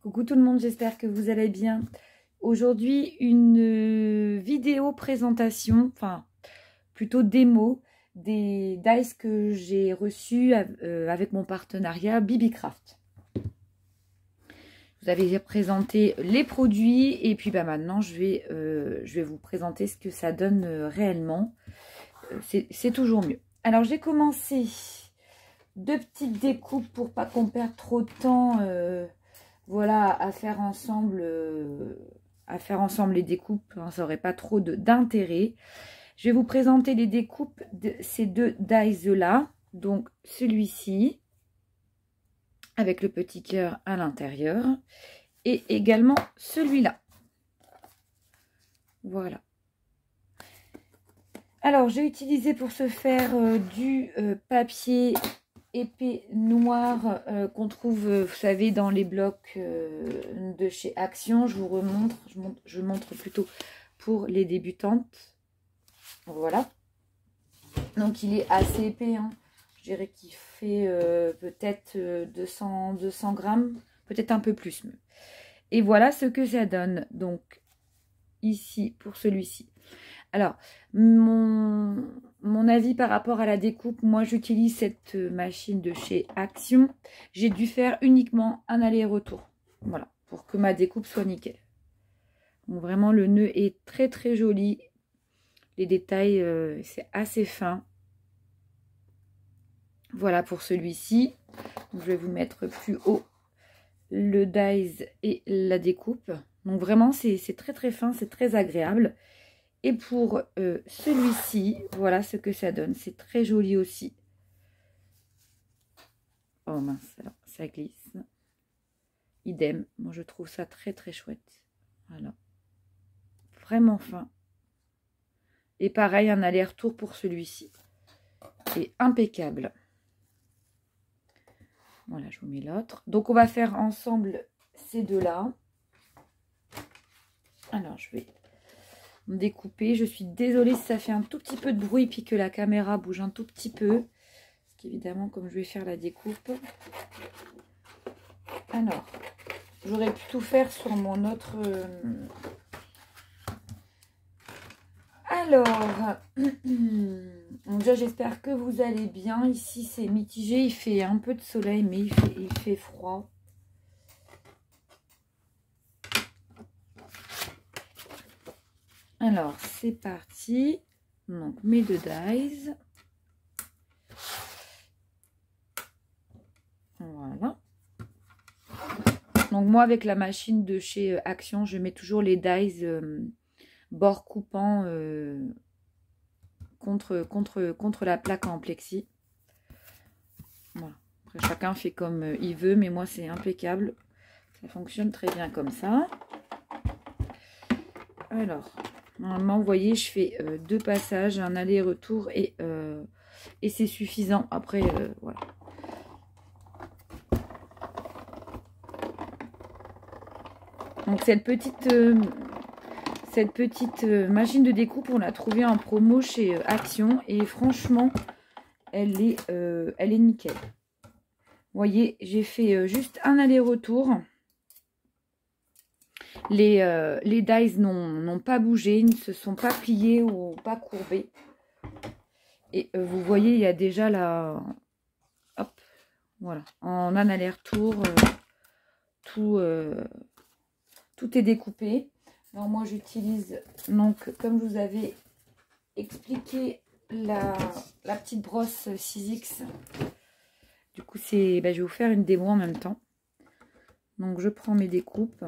Coucou tout le monde, j'espère que vous allez bien. Aujourd'hui, une vidéo présentation, enfin plutôt démo des dies que j'ai reçus avec mon partenariat BBCraft. Vous avez présenté les produits et puis maintenant je vais vous présenter ce que ça donne réellement. C'est toujours mieux. Alors j'ai commencé deux petites découpes pour pas qu'on perde trop de temps. Voilà, à faire ensemble les découpes, hein, ça n'aurait pas trop d'intérêt. Je vais vous présenter les découpes de ces deux dies là. Donc celui-ci avec le petit cœur à l'intérieur et également celui-là. Voilà. Alors j'ai utilisé pour ce faire du papier épais noir qu'on trouve, vous savez, dans les blocs de chez Action. Je vous remontre, je montre plutôt pour les débutantes. Voilà. Donc il est assez épais, hein. Je dirais qu'il fait peut-être 200 grammes, peut-être un peu plus. Et voilà ce que ça donne. Donc ici pour celui-ci. Alors, mon avis par rapport à la découpe, moi j'utilise cette machine de chez Action. J'ai dû faire uniquement un aller-retour. Voilà, pour que ma découpe soit nickel. Donc vraiment le nœud est très très joli. Les détails, c'est assez fin. Voilà pour celui-ci. Je vais vous mettre plus haut le dies et la découpe. Donc vraiment c'est très très fin, c'est très agréable. Et pour celui-ci, voilà ce que ça donne. C'est très joli aussi. Oh mince, alors ça glisse. Idem, moi je trouve ça très très chouette. Voilà. Vraiment fin. Et pareil, un aller-retour pour celui-ci. Et impeccable. Voilà, je vous mets l'autre. Donc on va faire ensemble ces deux-là. Alors je vais découper. Je suis désolée si ça fait un tout petit peu de bruit puis que la caméra bouge un tout petit peu. Parce qu'évidemment, comme je vais faire la découpe. Alors, j'aurais pu tout faire sur mon autre... Alors, déjà j'espère que vous allez bien. Ici c'est mitigé, il fait un peu de soleil mais il fait froid. Alors, c'est parti. Donc, mes deux dies. Voilà. Donc, moi, avec la machine de chez Action, je mets toujours les dies bord coupant contre la plaque en plexi. Voilà. Après, chacun fait comme il veut, mais moi, c'est impeccable. Ça fonctionne très bien comme ça. Alors... Normalement, vous voyez, je fais deux passages, un aller-retour et c'est suffisant. Après, voilà. Donc, cette petite machine de découpe, on l'a trouvée en promo chez Action. Et franchement, elle est nickel. Vous voyez, j'ai fait juste un aller-retour. Les dies n'ont pas bougé, ils ne se sont pas pliés ou pas courbés. Et vous voyez, il y a déjà la... Hop, voilà. En un aller-retour, tout est découpé. Alors moi, j'utilise, donc, comme je vous avais expliqué, la petite brosse 6X. Du coup, je vais vous faire une démo en même temps. Donc, je prends mes découpes.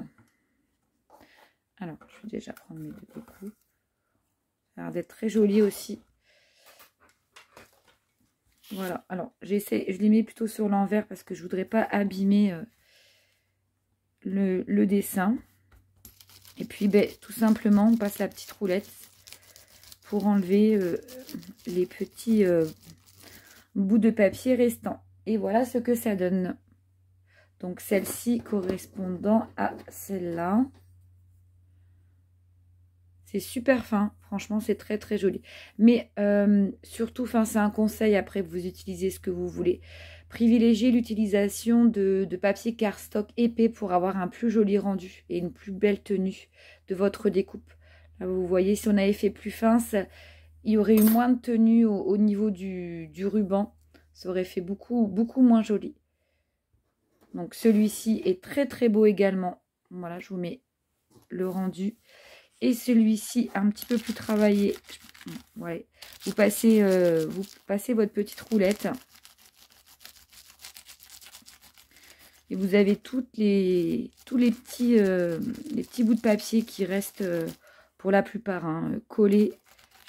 Alors, je vais déjà prendre mes deux découpes. Ça a l'air d'être très joli aussi. Voilà. Alors, je les mets plutôt sur l'envers parce que je ne voudrais pas abîmer le dessin. Et puis, tout simplement, on passe la petite roulette pour enlever les petits bouts de papier restants. Et voilà ce que ça donne. Donc, celle-ci correspondant à celle-là. C'est super fin, franchement c'est très très joli. Mais surtout, c'est un conseil, après vous utilisez ce que vous voulez. privilégiez l'utilisation de papier cardstock épais pour avoir un plus joli rendu et une plus belle tenue de votre découpe. Là, vous voyez, si on avait fait plus fin, il y aurait eu moins de tenue au niveau du ruban. Ça aurait fait beaucoup moins joli. Donc celui-ci est très très beau également. Voilà, je vous mets le rendu. Et celui-ci un petit peu plus travaillé. Ouais. Vous passez votre petite roulette. Et vous avez tous les petits bouts de papier qui restent pour la plupart collés.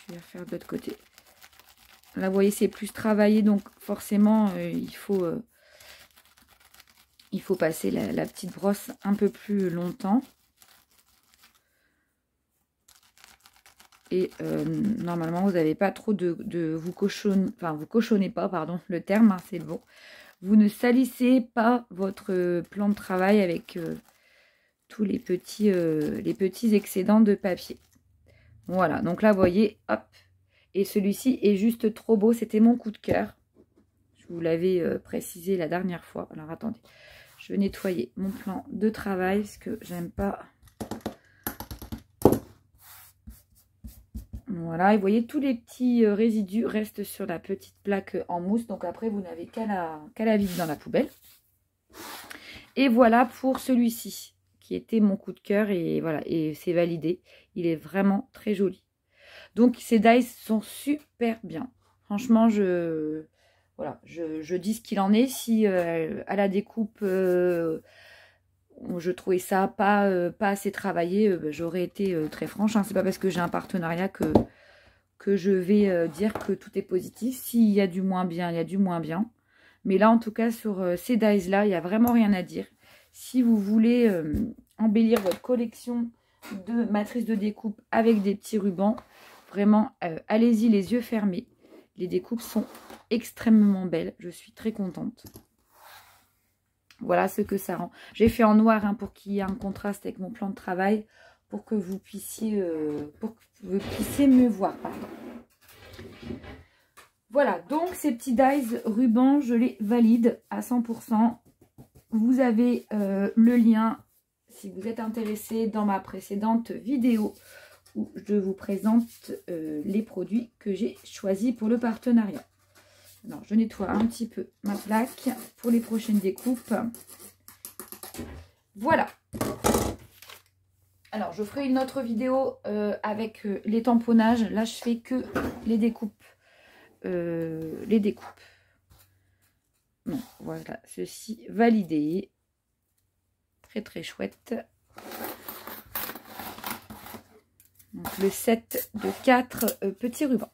Je vais refaire de l'autre côté. Là, vous voyez, c'est plus travaillé. Donc forcément, il faut passer la petite brosse un peu plus longtemps. Et normalement, vous n'avez pas trop vous cochonnez pas, pardon, le terme, c'est le bon. Vous ne salissez pas votre plan de travail avec tous les petits excédents de papier. Voilà, donc là, vous voyez, hop. Et celui-ci est juste trop beau, c'était mon coup de cœur. Je vous l'avais précisé la dernière fois. Alors, attendez, je vais nettoyer mon plan de travail parce que j'aime pas... Voilà, et vous voyez, tous les petits résidus restent sur la petite plaque en mousse. Donc après, vous n'avez qu'à la vider dans la poubelle. Et voilà pour celui-ci, qui était mon coup de cœur. Et voilà, et c'est validé. Il est vraiment très joli. Donc ces dies sont super bien. Franchement, je dis ce qu'il en est. Si à la découpe... je trouvais ça pas assez travaillé, j'aurais été très franche. C'est pas parce que j'ai un partenariat que je vais dire que tout est positif. S'il y a du moins bien, il y a du moins bien. Mais là, en tout cas, sur ces dies-là, il n'y a vraiment rien à dire. Si vous voulez embellir votre collection de matrices de découpe avec des petits rubans, vraiment, allez-y les yeux fermés. Les découpes sont extrêmement belles. Je suis très contente. Voilà ce que ça rend. J'ai fait en noir pour qu'il y ait un contraste avec mon plan de travail, pour que vous puissiez, me voir. Pardon. Voilà, donc ces petits dies rubans, je les valide à 100%. Vous avez le lien, si vous êtes intéressé, dans ma précédente vidéo, où je vous présente les produits que j'ai choisis pour le partenariat. Alors, je nettoie un petit peu ma plaque pour les prochaines découpes. Voilà. Alors, je ferai une autre vidéo avec les tamponnages. Là, je fais que les découpes. Non, voilà, ceci validé. Très, très chouette. Donc, le set de 4 petits rubans.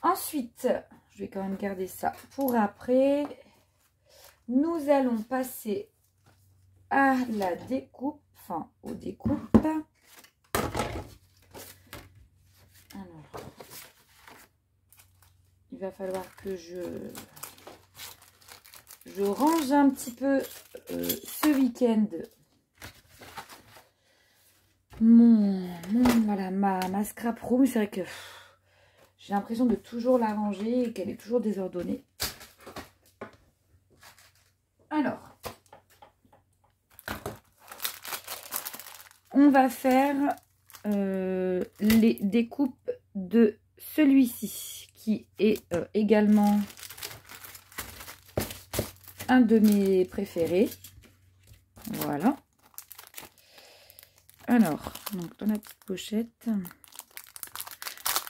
Ensuite... je vais quand même garder ça pour après. Nous allons passer à la découpe, enfin aux découpes. Alors, il va falloir que je range un petit peu ce week-end voilà, ma scrap room. C'est vrai que... j'ai l'impression de toujours la ranger et qu'elle est toujours désordonnée. Alors, on va faire les découpes de celui-ci, qui est également un de mes préférés. Voilà. Alors, donc dans la petite pochette...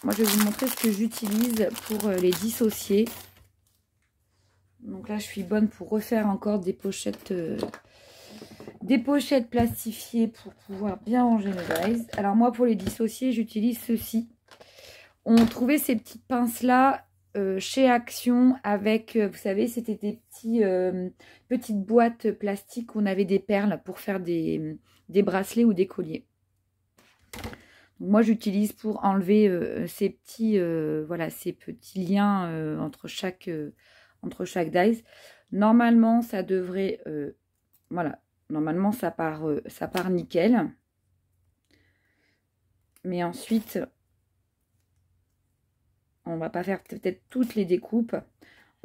moi, je vais vous montrer ce que j'utilise pour les dissocier. Donc là, je suis bonne pour refaire encore des pochettes plastifiées pour pouvoir bien ranger mes dies. Alors moi, pour les dissocier, j'utilise ceci. On trouvait ces petites pinces-là chez Action avec, vous savez, c'était des petites boîtes plastiques où on avait des perles pour faire des bracelets ou des colliers. Moi, j'utilise pour enlever ces petits liens entre chaque dies. Normalement, ça devrait... voilà. Normalement, ça part nickel. Mais ensuite, on va pas faire peut-être toutes les découpes.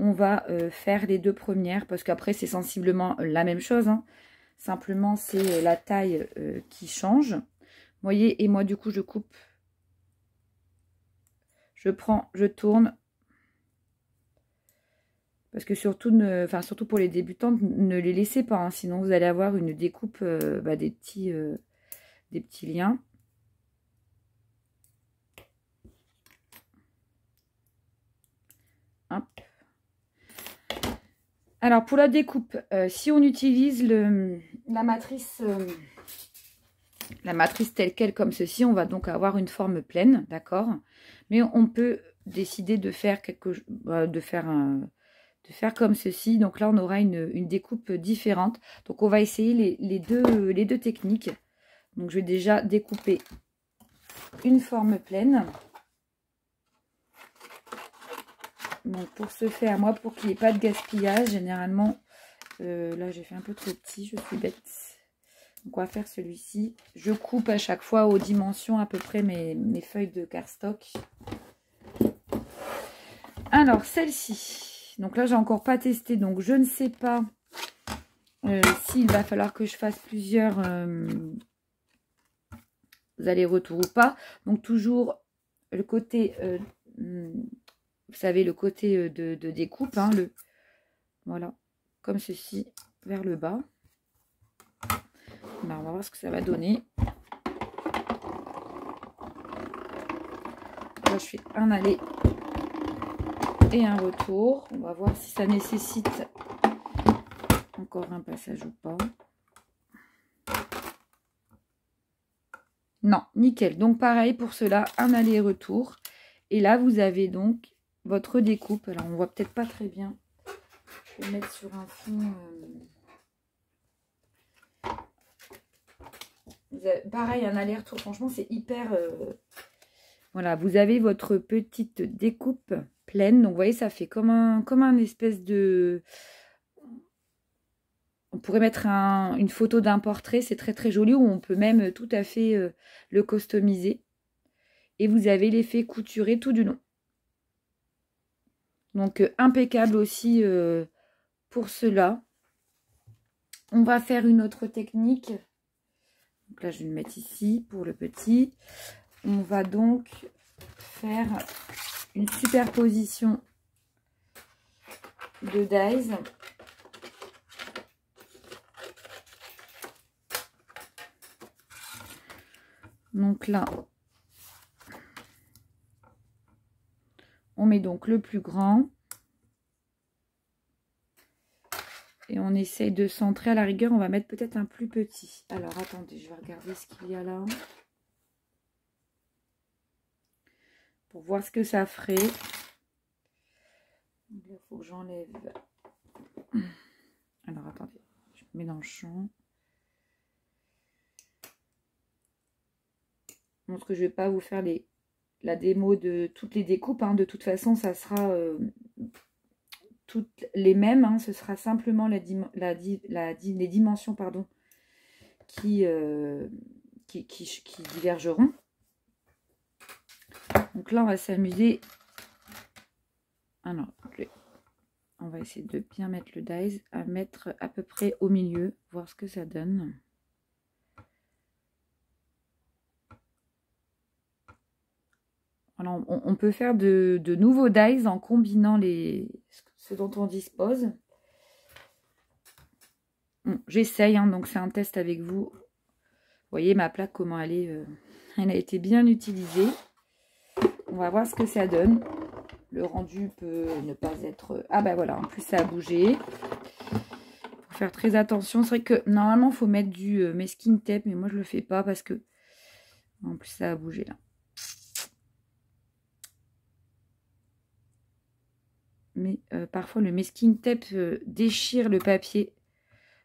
on va faire les 2 premières parce qu'après c'est sensiblement la même chose, hein. Simplement c'est la taille qui change. Vous voyez, et moi du coup je coupe, je prends, je tourne. Parce que surtout, surtout pour les débutantes, ne les laissez pas, hein, sinon vous allez avoir une découpe des petits liens. Hop. Alors pour la découpe, si on utilise la matrice telle quelle comme ceci, on va donc avoir une forme pleine, d'accord? Mais on peut décider de faire de faire comme ceci. Donc là, on aura une découpe différente. Donc on va essayer les deux techniques. Donc je vais déjà découper une forme pleine. Donc pour ce faire, moi, pour qu'il n'y ait pas de gaspillage, généralement, là j'ai fait un peu trop petit, je suis bête. Donc on va faire celui-ci. Je coupe à chaque fois aux dimensions à peu près mes feuilles de cardstock. Alors celle-ci, donc là j'ai encore pas testé, donc je ne sais pas s'il va falloir que je fasse plusieurs allers-retours ou pas. Donc toujours le côté, vous savez, le côté de découpe, hein, voilà, comme ceci, vers le bas. Alors, on va voir ce que ça va donner. Là, je fais un aller et un retour. On va voir si ça nécessite encore un passage ou pas. Non, nickel. Donc pareil pour cela, un aller-retour. Et là, vous avez donc votre découpe. Alors, on voit peut-être pas très bien. Je vais mettre sur un fond. Pareil, un aller-retour. Franchement, c'est hyper... Voilà, vous avez votre petite découpe pleine. Donc, vous voyez, ça fait comme un espèce de... On pourrait mettre une photo d'un portrait. C'est très, très joli. Ou on peut même tout à fait le customiser. Et vous avez l'effet couturé tout du long. Donc, impeccable aussi pour cela. On va faire une autre technique. Donc là, je vais le mettre ici pour le petit. On va donc faire une superposition de dies. Donc là, on met donc le plus grand. Et on essaye de centrer. À la rigueur, on va mettre peut-être un plus petit. Alors, attendez, je vais regarder ce qu'il y a là. Pour voir ce que ça ferait. Il faut que j'enlève. Alors, attendez. Je mets dans le champ. Je pense que je ne vais pas vous faire la démo de toutes les découpes. Hein. De toute façon, ça sera toutes les mêmes. Hein. Ce sera simplement les dimensions pardon, qui divergeront. Donc là, on va s'amuser. Alors, on va essayer de bien mettre le dies, à mettre à peu près au milieu, voir ce que ça donne. Alors, on peut faire de nouveaux dies en combinant ce dont on dispose. Bon, j'essaye, hein, donc c'est un test avec vous. Vous voyez ma plaque, comment elle est. Elle a été bien utilisée. On va voir ce que ça donne. Le rendu peut ne pas être... Ah ben voilà, en plus ça a bougé. Il faut faire très attention. C'est vrai que normalement il faut mettre du masking tape, mais moi je le fais pas parce que... En plus ça a bougé là. Mais parfois le masking tape déchire le papier.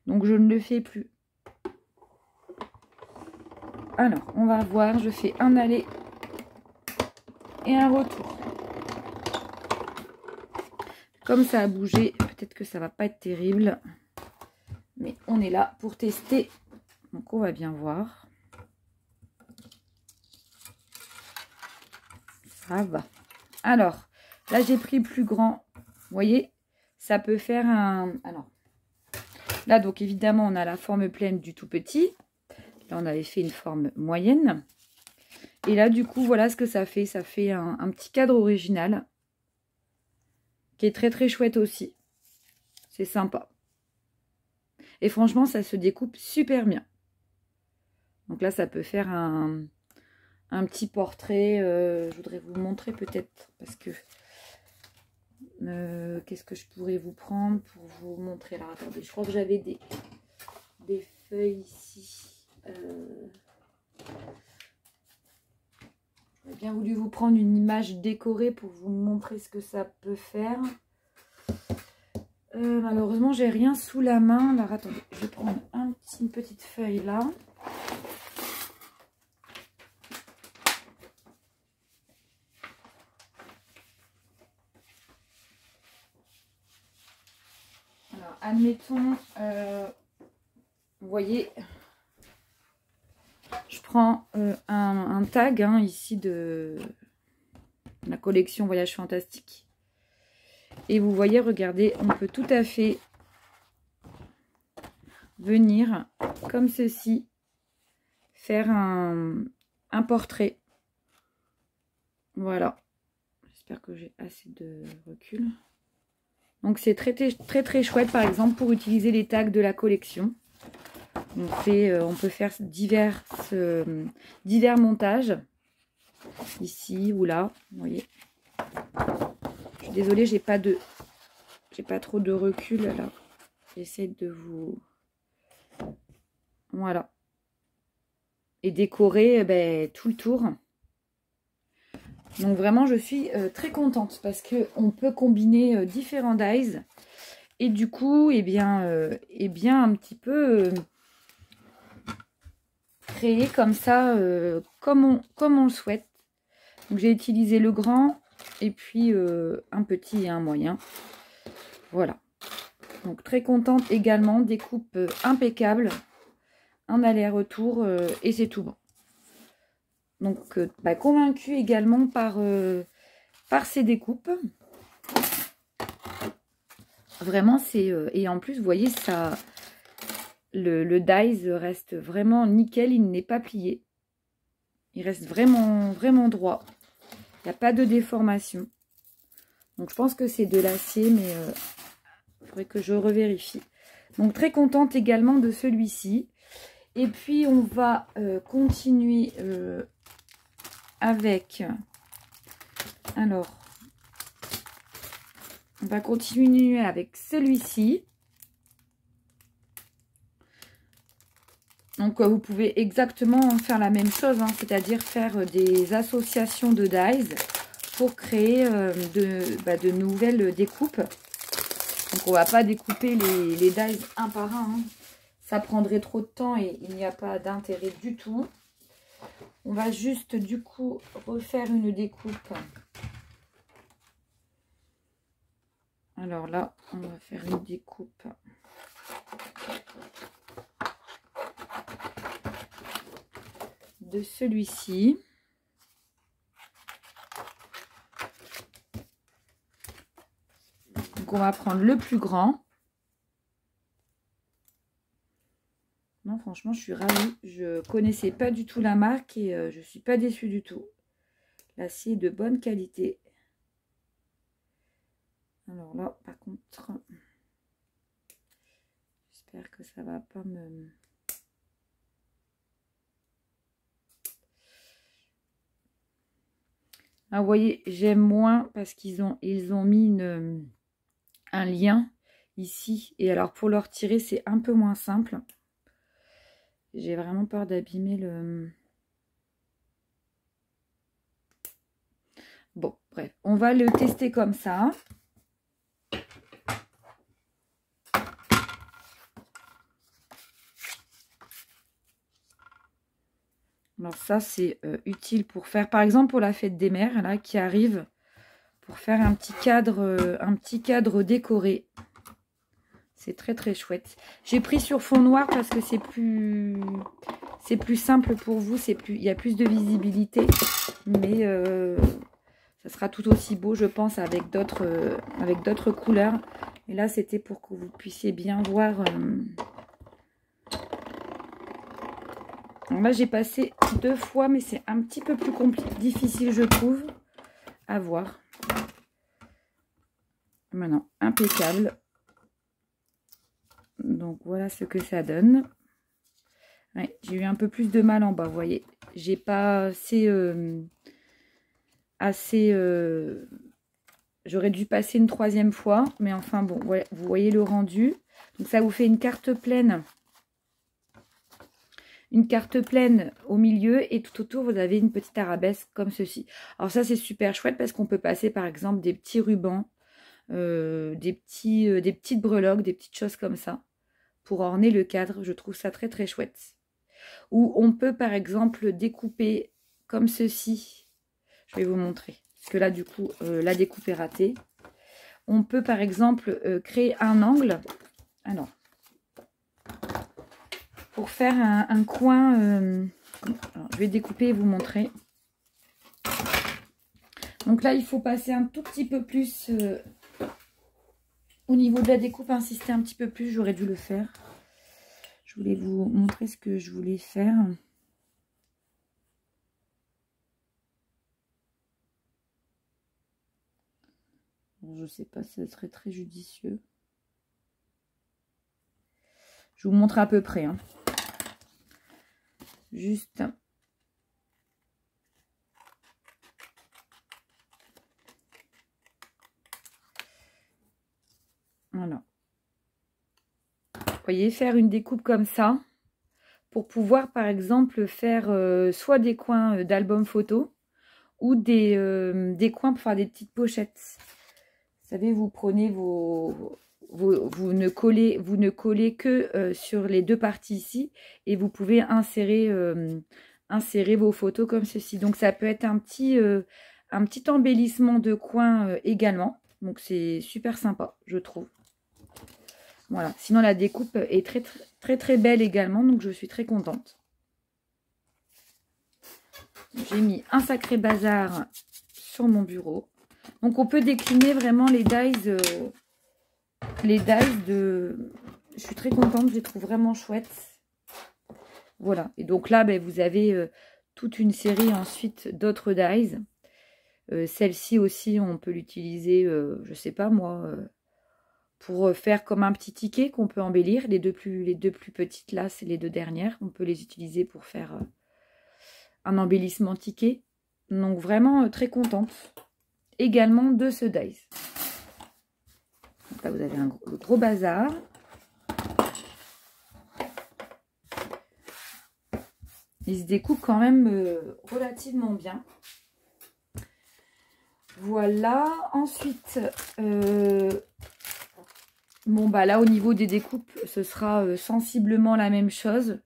Donc je ne le fais plus. Alors, on va voir. Je fais un aller et un retour. Comme ça a bougé, peut-être que ça va pas être terrible. Mais on est là pour tester. Donc on va bien voir. Ça va. Alors, là j'ai pris plus grand. Vous voyez, ça peut faire un... Alors, là, donc évidemment, on a la forme pleine du tout petit. Là, on avait fait une forme moyenne. Et là, du coup, voilà ce que ça fait. Ça fait un petit cadre original qui est très très chouette aussi. C'est sympa. Et franchement, ça se découpe super bien. Donc là, ça peut faire un petit portrait. Je voudrais vous montrer peut-être parce que... qu'est-ce que je pourrais vous prendre pour vous montrer? Alors, attendez, je crois que j'avais des feuilles ici. J'aurais bien voulu vous prendre une image décorée pour vous montrer ce que ça peut faire. Malheureusement, j'ai rien sous la main. Alors, attendez, je vais prendre une petite feuille là. Alors, admettons, vous voyez, je prends un tag ici de la collection Voyage Fantastique. Et vous voyez, regardez, on peut tout à fait venir, comme ceci, faire un portrait. Voilà. J'espère que j'ai assez de recul. Donc, c'est très, très, très chouette, par exemple, pour utiliser les tags de la collection. On peut faire divers montages. Ici ou là, vous voyez. Je suis désolée, j'ai pas trop de recul là. J'essaie de vous... Voilà. Et décorer tout le tour. Donc vraiment, je suis très contente parce qu'on peut combiner différents dies. Et du coup, un petit peu créer comme ça, comme on le souhaite. Donc j'ai utilisé le grand et puis un petit et un moyen. Voilà. Donc très contente également, découpe impeccable, un aller-retour et c'est tout bon. Donc convaincue également par ces découpes. Vraiment c'est et en plus vous voyez ça, le dies reste vraiment nickel, il n'est pas plié. Il reste vraiment vraiment droit. Il n'y a pas de déformation. Donc je pense que c'est de l'acier, mais il faudrait que je revérifie. Donc très contente également de celui-ci. Et puis on va continuer avec... Alors, on va continuer avec celui-ci. Donc vous pouvez exactement faire la même chose, c'est-à-dire faire des associations de dies pour créer de nouvelles découpes. Donc on va pas découper les dies un par un, ça prendrait trop de temps et il n'y a pas d'intérêt du tout. On va juste du coup refaire une découpe. Alors là, on va faire une découpe de celui-ci. Donc on va prendre le plus grand. Non, franchement, je suis ravie. Je connaissais pas du tout la marque et je suis pas déçue du tout. L'acier est de bonne qualité. Alors là, par contre, j'espère que ça va pas me... Ah, vous voyez, j'aime moins parce qu'ils ont mis un lien ici. Et alors, pour le retirer, c'est un peu moins simple. J'ai vraiment peur d'abîmer le... Bon, bref, on va le tester comme ça. Alors ça, c'est utile pour faire, par exemple, pour la fête des mères, là, qui arrive, pour faire un petit cadre décoré. C'est très, très chouette. J'ai pris sur fond noir parce que c'est plus simple pour vous. Il y a plus de visibilité. Mais ça sera tout aussi beau, je pense, avec d'autres couleurs. Et là, c'était pour que vous puissiez bien voir. Alors là, j'ai passé 2 fois, mais c'est un petit peu plus difficile, je trouve, à voir. Maintenant, impeccable. Donc, voilà ce que ça donne. Ouais, j'ai eu un peu plus de mal en bas, vous voyez. J'ai pas j'aurais dû passer une 3e fois, mais enfin bon, ouais, vous voyez le rendu. Donc ça vous fait une carte pleine. Une carte pleine au milieu et tout autour, vous avez une petite arabesque comme ceci. Alors ça, c'est super chouette parce qu'on peut passer par exemple des petits rubans, des petites breloques, des petites choses comme ça pour orner le cadre. Je trouve ça très très chouette. Ou on peut par exemple découper comme ceci. Je vais vous montrer. Parce que là, du coup, la découpe est ratée. On peut, par exemple, créer un angle. Alors, pour faire un coin... alors, je vais découper et vous montrer. Donc là, il faut passer un tout petit peu plus... au niveau de la découpe, insister un petit peu plus. J'aurais dû le faire. Je voulais vous montrer ce que je voulais faire. Je ne sais pas, ça serait très judicieux. Je vous montre à peu près. Hein. Juste. Voilà. Vous voyez, faire une découpe comme ça. Pour pouvoir, par exemple, faire soit des coins d'album photo ou des coins pour faire des petites pochettes. Vous savez, vous prenez vous ne collez que sur les 2 parties ici et vous pouvez insérer vos photos comme ceci. Donc ça peut être un petit embellissement de coin également. Donc c'est super sympa, je trouve. Voilà. Sinon la découpe est très très très belle également, donc je suis très contente. J'ai mis un sacré bazar sur mon bureau. Donc on peut décliner vraiment les dies de... Je suis très contente, je les trouve vraiment chouettes. Voilà. Et donc là, ben, vous avez toute une série ensuite d'autres dies. Celle-ci aussi, on peut l'utiliser, je sais pas moi, pour faire comme un petit ticket qu'on peut embellir. Les deux plus petites là, c'est les 2 dernières. On peut les utiliser pour faire un embellissement ticket. Donc vraiment très contente également de ce dies. Donc là, vous avez le gros bazar. Il se découpe quand même relativement bien. Voilà. Ensuite, bon, bah là, au niveau des découpes, ce sera sensiblement la même chose.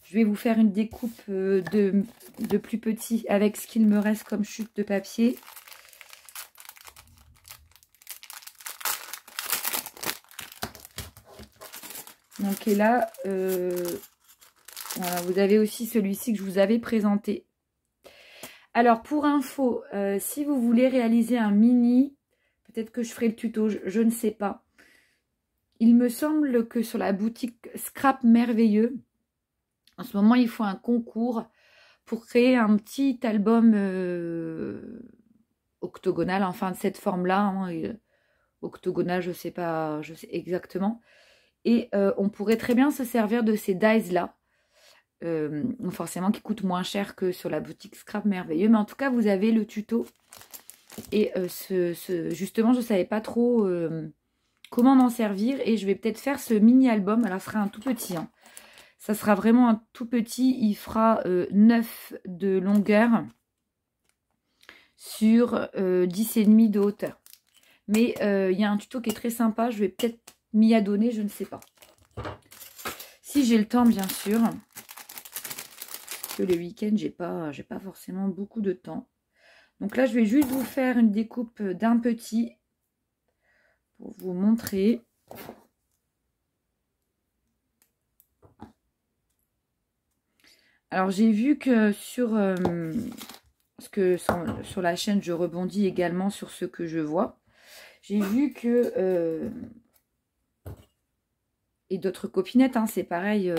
Je vais vous faire une découpe de plus petit avec ce qu'il me reste comme chute de papier. Donc, et là, voilà, vous avez aussi celui-ci que je vous avais présenté. Alors, pour info, si vous voulez réaliser un mini, peut-être que je ferai le tuto, je ne sais pas. Il me semble que sur la boutique Scrap Merveilleux, en ce moment, il faut un concours pour créer un petit album octogonal, enfin de cette forme-là. Hein, octogonal, je sais pas, je sais exactement. Et on pourrait très bien se servir de ces dies-là. Forcément qui coûtent moins cher que sur la boutique Scrap Merveilleux. Mais en tout cas, vous avez le tuto. Et justement, je ne savais pas trop comment m'en servir. Et je vais peut-être faire ce mini-album. Alors, ce sera un tout petit. Hein. Ça sera vraiment un tout petit. Il fera 9 de longueur sur 10,5 de hauteur. Mais il y a un tuto qui est très sympa. Je vais peut-être m'y adonner, je ne sais pas. Si j'ai le temps, bien sûr. Parce que le week-end, j'ai pas forcément beaucoup de temps. Donc là, je vais juste vous faire une découpe d'un petit pour vous montrer. Alors, j'ai vu que sur la chaîne, je rebondis également sur ce que je vois. J'ai vu que et d'autres copinettes, hein, c'est pareil.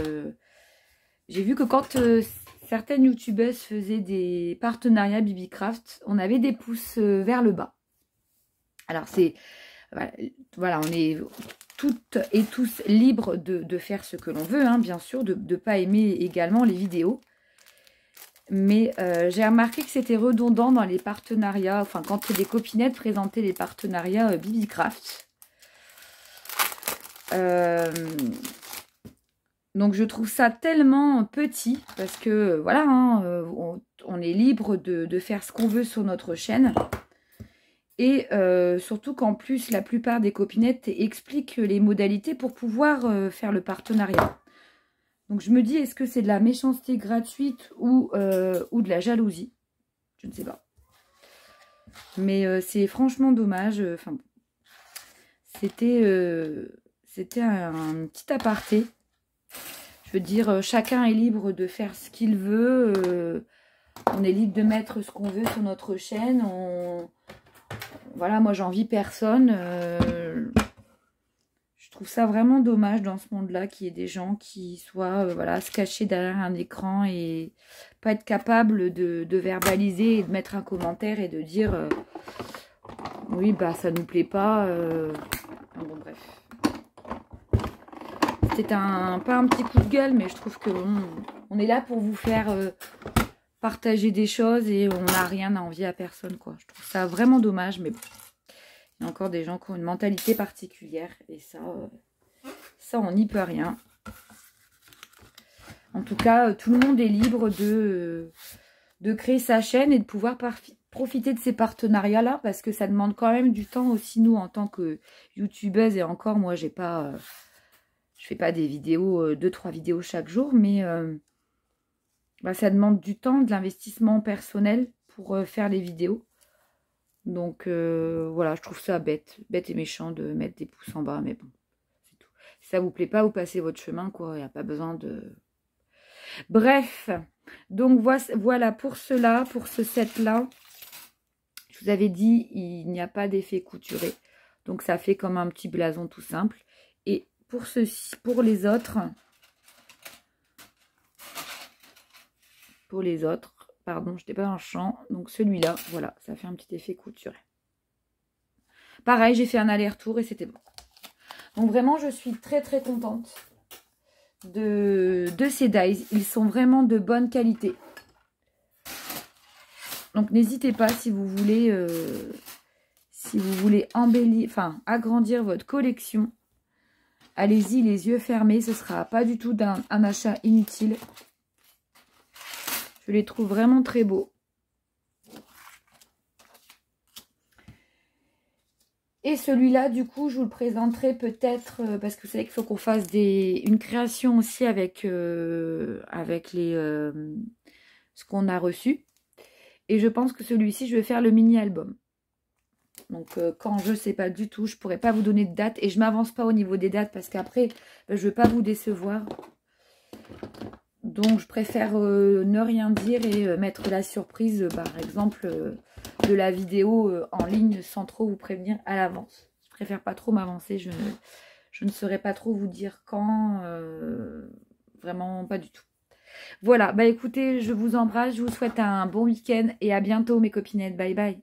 J'ai vu que quand certaines youtubeuses faisaient des partenariats Bibicraft, on avait des pouces vers le bas. Alors c'est... Voilà, on est toutes et tous libres de faire ce que l'on veut, hein, bien sûr, de ne pas aimer également les vidéos. Mais j'ai remarqué que c'était redondant dans les partenariats, enfin quand des copinettes présentaient les partenariats Bibicraft. Donc je trouve ça tellement petit, parce que voilà, hein, on est libre de faire ce qu'on veut sur notre chaîne. Et surtout qu'en plus, la plupart des copinettes expliquent les modalités pour pouvoir faire le partenariat. Donc je me dis, est-ce que c'est de la méchanceté gratuite ou de la jalousie? Je ne sais pas. Mais c'est franchement dommage. Enfin, c'était un petit aparté. Je veux dire, chacun est libre de faire ce qu'il veut. On est libre de mettre ce qu'on veut sur notre chaîne. Voilà, moi j'envie personne. Je trouve ça vraiment dommage dans ce monde-là qu'il y ait des gens qui soient voilà, se cacher derrière un écran et pas être capable de verbaliser et de mettre un commentaire et de dire oui, bah ça nous plaît pas. Bon, bref. C'était pas un petit coup de gueule, mais je trouve que on est là pour vous faire partager des choses et on n'a rien à envier à personne, quoi. Je trouve ça vraiment dommage, mais bon. Il y a encore des gens qui ont une mentalité particulière. Et ça on n'y peut rien. En tout cas, tout le monde est libre de créer sa chaîne et de pouvoir profiter de ces partenariats-là. Parce que ça demande quand même du temps aussi, nous, en tant que youtubeuse. Et encore, moi, je fais pas des vidéos, 2-3 vidéos chaque jour. Mais bah, ça demande du temps, de l'investissement personnel pour faire les vidéos. Donc, voilà, je trouve ça bête et méchant de mettre des pouces en bas, mais bon, c'est tout. Si ça vous plaît pas, vous passez votre chemin, quoi, il n'y a pas besoin de... Bref, donc voilà pour cela, pour ce set-là. Je vous avais dit, il n'y a pas d'effet couturé, donc ça fait comme un petit blason tout simple. Et pour les autres, pardon, je n'étais pas dans le champ. Donc celui-là, voilà, ça fait un petit effet couturé. Pareil, j'ai fait un aller-retour et c'était bon. Donc vraiment, je suis très très contente de ces dies. Ils sont vraiment de bonne qualité. Donc n'hésitez pas si vous voulez embellir, enfin agrandir votre collection. Allez-y les yeux fermés, ce ne sera pas du tout un achat inutile. Je les trouve vraiment très beaux. Et celui-là, du coup, je vous le présenterai peut-être, parce que vous savez qu'il faut qu'on fasse une création aussi avec ce qu'on a reçu. Et je pense que celui-ci, je vais faire le mini-album. Donc, quand je ne sais pas du tout, je ne pourrais pas vous donner de date. Et je ne m'avance pas au niveau des dates, parce qu'après, je ne veux pas vous décevoir. Donc, je préfère ne rien dire et mettre la surprise, par exemple, de la vidéo en ligne sans trop vous prévenir à l'avance. Je préfère pas trop m'avancer. Je ne saurais pas trop vous dire quand. Vraiment pas du tout. Voilà, bah écoutez, je vous embrasse. Je vous souhaite un bon week-end et à bientôt mes copinettes. Bye bye.